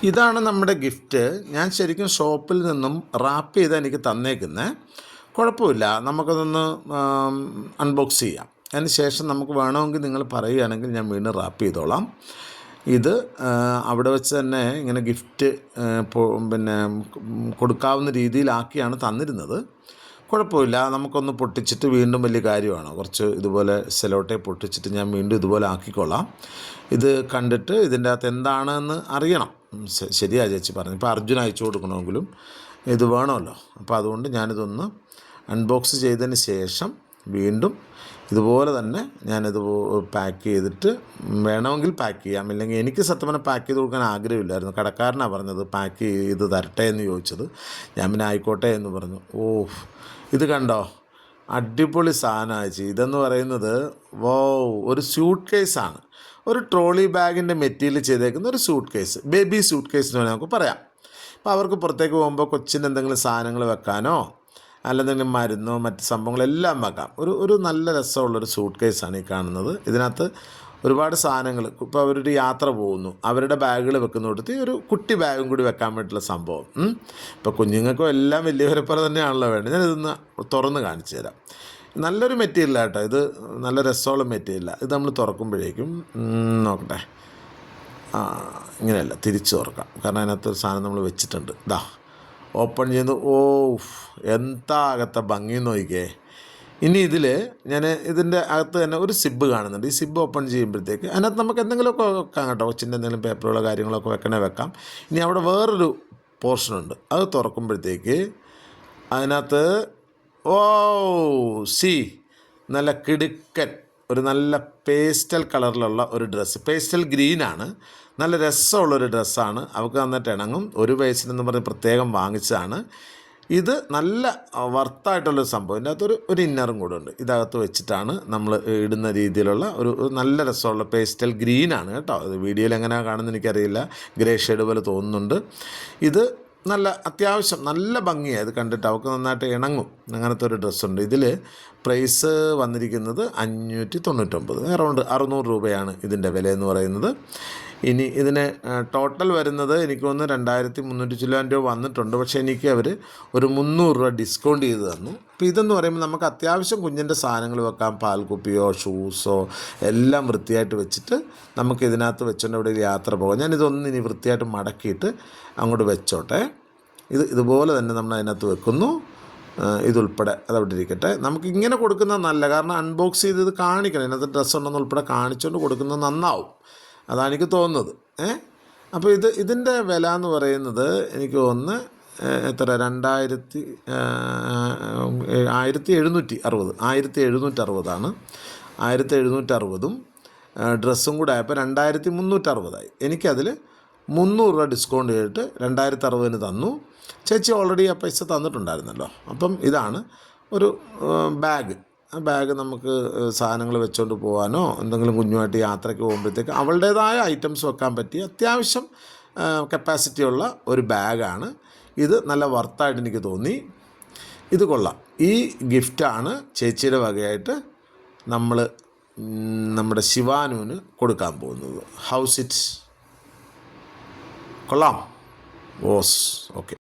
ഇതാണ് നമ്മുടെ ഗിഫ്റ്റ്. ഞാൻ ശരിക്കും ഷോപ്പിൽ നിന്നും റാപ്പ് ചെയ്ത് എനിക്ക് തന്നേക്കുന്നത്. കുഴപ്പമില്ല, നമുക്കതൊന്ന് അൺബോക്സ് ചെയ്യാം. അതിന് ശേഷം നമുക്ക് വേണമെങ്കിൽ നിങ്ങൾ പറയുകയാണെങ്കിൽ ഞാൻ വീണ്ടും റാപ്പ് ചെയ്തോളാം. ഇത് അവിടെ വെച്ച് തന്നെ ഇങ്ങനെ ഗിഫ്റ്റ് പിന്നെ കൊടുക്കാവുന്ന രീതിയിലാക്കിയാണ് തന്നിരുന്നത്. കുഴപ്പമില്ല, നമുക്കൊന്ന് പൊട്ടിച്ചിട്ട് വീണ്ടും വലിയ കാര്യമാണ്. കുറച്ച് ഇതുപോലെ സെലോട്ടെ പൊട്ടിച്ചിട്ട് ഞാൻ വീണ്ടും ഇതുപോലെ ആക്കിക്കൊള്ളാം. ഇത് കണ്ടിട്ട് ഇതിൻ്റെ അകത്ത് എന്താണെന്ന് അറിയണം. ശരിയാ ചേച്ചി പറഞ്ഞു. ഇപ്പോൾ അർജുൻ അയച്ചു കൊടുക്കണമെങ്കിലും ഇത് വേണമല്ലോ. അപ്പോൾ അതുകൊണ്ട് ഞാനിതൊന്ന് അൺബോക്സ് ചെയ്തതിന് ശേഷം വീണ്ടും ഇതുപോലെ തന്നെ ഞാനിത് പാക്ക് ചെയ്തിട്ട് വേണമെങ്കിൽ പാക്ക് ചെയ്യാം. ഇല്ലെങ്കിൽ എനിക്ക് സത്യം പറഞ്ഞാൽ പാക്ക് ചെയ്ത് കൊടുക്കാൻ ആഗ്രഹമില്ലായിരുന്നു. കടക്കാരനാണ് പറഞ്ഞത് പാക്ക് ചെയ്ത് തരട്ടെ എന്ന് ചോദിച്ചത്. ഞാൻ പിന്നെ ആയിക്കോട്ടെ എന്ന് പറഞ്ഞു. ഇത് കണ്ടോ, അടിപൊളി സാധനമാണ്. ഇതെന്ന് പറയുന്നത് ഒരു സ്യൂട്ട് കേസാണ്. ഒരു ട്രോളി ബാഗിൻ്റെ മെറ്റീരിയൽ ചെയ്തേക്കുന്ന ഒരു suitcase, baby suitcase എന്ന് നമുക്ക് പറയാം. അപ്പോൾ അവർക്ക് പുറത്തേക്ക് പോകുമ്പോൾ കൊച്ചിൻ്റെ എന്തെങ്കിലും സാധനങ്ങൾ വെക്കാനോ അല്ലെന്തെങ്കിലും മരുന്നോ മറ്റ് സംഭവങ്ങളെല്ലാം വെക്കാം. ഒരു നല്ല രസമുള്ളൊരു സ്യൂട്ട് കേസാണ് ഈ കാണുന്നത്. ഇതിനകത്ത് ഒരുപാട് സാധനങ്ങൾ, ഇപ്പോൾ അവരൊരു യാത്ര പോകുന്നു, അവരുടെ ബാഗുകൾ വെക്കുന്ന കൊടുത്ത് ഒരു കുട്ടി ബാഗും കൂടി വെക്കാൻ വേണ്ടിയിട്ടുള്ള സംഭവം. ഇപ്പോൾ കുഞ്ഞുങ്ങൾക്കും എല്ലാം വലിയവരെ പോലെ തന്നെയാണല്ലോ വേണ്ടത്. ഞാനിതൊന്ന് തുറന്ന് കാണിച്ചു തരാം. നല്ലൊരു മെറ്റീരിയലാണ് കേട്ടോ, ഇത് നല്ല രസമുള്ള മെറ്റീരിയലാണ്. ഇത് നമ്മൾ തുറക്കുമ്പോഴേക്കും നോക്കട്ടെ, ഇങ്ങനെയല്ല, തിരിച്ച് തുറക്കാം. കാരണം അതിനകത്തൊരു സാധനം നമ്മൾ വെച്ചിട്ടുണ്ട്. ഇതാ ഓപ്പൺ ചെയ്യുന്നത്. എന്താ അകത്തെ ഭംഗി നോക്കിക്കേ. ഇനി ഇതിൽ ഞാൻ ഇതിൻ്റെ അകത്ത് തന്നെ ഒരു സിബ് കാണുന്നുണ്ട്. ഈ സിബ് ഓപ്പൺ ചെയ്യുമ്പോഴത്തേക്ക് അതിനകത്ത് നമുക്ക് എന്തെങ്കിലുമൊക്കെ വെക്കാം കേട്ടോ. കൊച്ചിൻ്റെ എന്തെങ്കിലും പേപ്പറുകളോ കാര്യങ്ങളൊക്കെ വെക്കാം. ഇനി അവിടെ വേറൊരു പോർഷനുണ്ട്. അത് തുറക്കുമ്പോഴത്തേക്ക് അതിനകത്ത് നല്ല കിടുക്കൻ ഒരു നല്ല പേസ്റ്റൽ കളറിലുള്ള ഒരു ഡ്രസ്സ്, പേസ്റ്റൽ ഗ്രീനാണ്. നല്ല രസമുള്ളൊരു ഡ്രസ്സാണ്. അവൾക്ക് നന്നായിട്ട് ഇണങ്ങും. 1 വയസ്സിനെന്ന് പറഞ്ഞ് പ്രത്യേകം വാങ്ങിച്ചതാണ്. ഇത് നല്ല വർത്തായിട്ടുള്ളൊരു സംഭവം. ഇതിൻ്റെ അകത്തൊരു ഇന്നറും കൂടെ ഉണ്ട്. ഇതകത്ത് വെച്ചിട്ടാണ് നമ്മൾ ഇടുന്ന രീതിയിലുള്ള ഒരു നല്ല രസമുള്ള പേസ്റ്റൽ ഗ്രീനാണ് കേട്ടോ. ഇത് വീഡിയോയിൽ എങ്ങനെയാണ് കാണുന്നത് എനിക്കറിയില്ല, ഗ്രേ ഷെയ്ഡ് പോലെ തോന്നുന്നുണ്ട്. ഇത് നല്ല അത്യാവശ്യം നല്ല ഭംഗിയാണ്. ഇത് കണ്ടിട്ട് അവൾക്ക് നന്നായിട്ട് ഇണങ്ങും. അങ്ങനത്തെ ഒരു ഡ്രസ്സുണ്ട്. ഇതിൽ പ്രൈസ് വന്നിരിക്കുന്നത് 599, അറൗണ്ട് 600 രൂപയാണ് ഇതിൻ്റെ വില എന്ന് പറയുന്നത്. ഇനി ഇതിന് ടോട്ടൽ വരുന്നത് എനിക്ക് തോന്നുന്നു 2300 ചില്ലാൻ രൂപ വന്നിട്ടുണ്ട്. പക്ഷേ എനിക്ക് അവർ ഒരു 300 രൂപ ഡിസ്കൗണ്ട് ചെയ്ത് തന്നു. അപ്പോൾ ഇതെന്ന് പറയുമ്പോൾ നമുക്ക് അത്യാവശ്യം കുഞ്ഞിൻ്റെ സാധനങ്ങൾ വെക്കാം. പാൽക്കുപ്പിയോ ഷൂസോ എല്ലാം വൃത്തിയായിട്ട് വെച്ചിട്ട് നമുക്ക് ഇതിനകത്ത് വെച്ചുകൊണ്ട് ഇവിടെ യാത്ര പോകാം. ഞാനിതൊന്ന് ഇനി വൃത്തിയായിട്ട് മടക്കിയിട്ട് അങ്ങോട്ട് വെച്ചോട്ടെ. ഇതുപോലെ തന്നെ നമ്മൾ അതിനകത്ത് വെക്കുന്നു. ഇതുൾപ്പെടെ അതവിടെ ഇരിക്കട്ടെ. നമുക്കിങ്ങനെ കൊടുക്കുന്നത് നല്ല, കാരണം അൺബോക്സ് ചെയ്ത് ഇത് കാണിക്കണം. ഇതിനകത്ത് ഡ്രസ്സ് ഉണ്ടെന്ന് ഉൾപ്പെടെ കാണിച്ചുകൊണ്ട് കൊടുക്കുന്നത് നന്നാവും, അതാണ് എനിക്ക് തോന്നുന്നത്. അപ്പോൾ ഇതിൻ്റെ വില എന്ന് പറയുന്നത് എനിക്ക് തോന്നുന്നു എത്ര 1760 1760 ഡ്രസ്സും കൂടെ ആയപ്പോൾ 2360 എനിക്കതിൽ 300 രൂപ ഡിസ്കൗണ്ട് ചെയ്തിട്ട് 2060 തന്നു. ചേച്ചി ഓൾറെഡി ആ പൈസ തന്നിട്ടുണ്ടായിരുന്നല്ലോ. അപ്പം ഇതാണ് ഒരു ബാഗ്. ആ ബാഗ് നമുക്ക് സാധനങ്ങൾ വെച്ചുകൊണ്ട് പോകാനോ എന്തെങ്കിലും കുഞ്ഞുമായിട്ട് യാത്രയ്ക്ക് പോകുമ്പോഴത്തേക്ക് അവളുടേതായ ഐറ്റംസ് വെക്കാൻ പറ്റിയ അത്യാവശ്യം കപ്പാസിറ്റിയുള്ള ഒരു ബാഗാണ് ഇത്. നല്ല വർത്തായിട്ട് എനിക്ക് തോന്നി. ഇത് കൊള്ളാം. ഈ ഗിഫ്റ്റാണ് ചേച്ചിയുടെ വകയായിട്ട് നമ്മൾ നമ്മുടെ ശിവാനുവിന് കൊടുക്കാൻ പോകുന്നത്. House it? കൊള്ളാം. ഓക്കെ.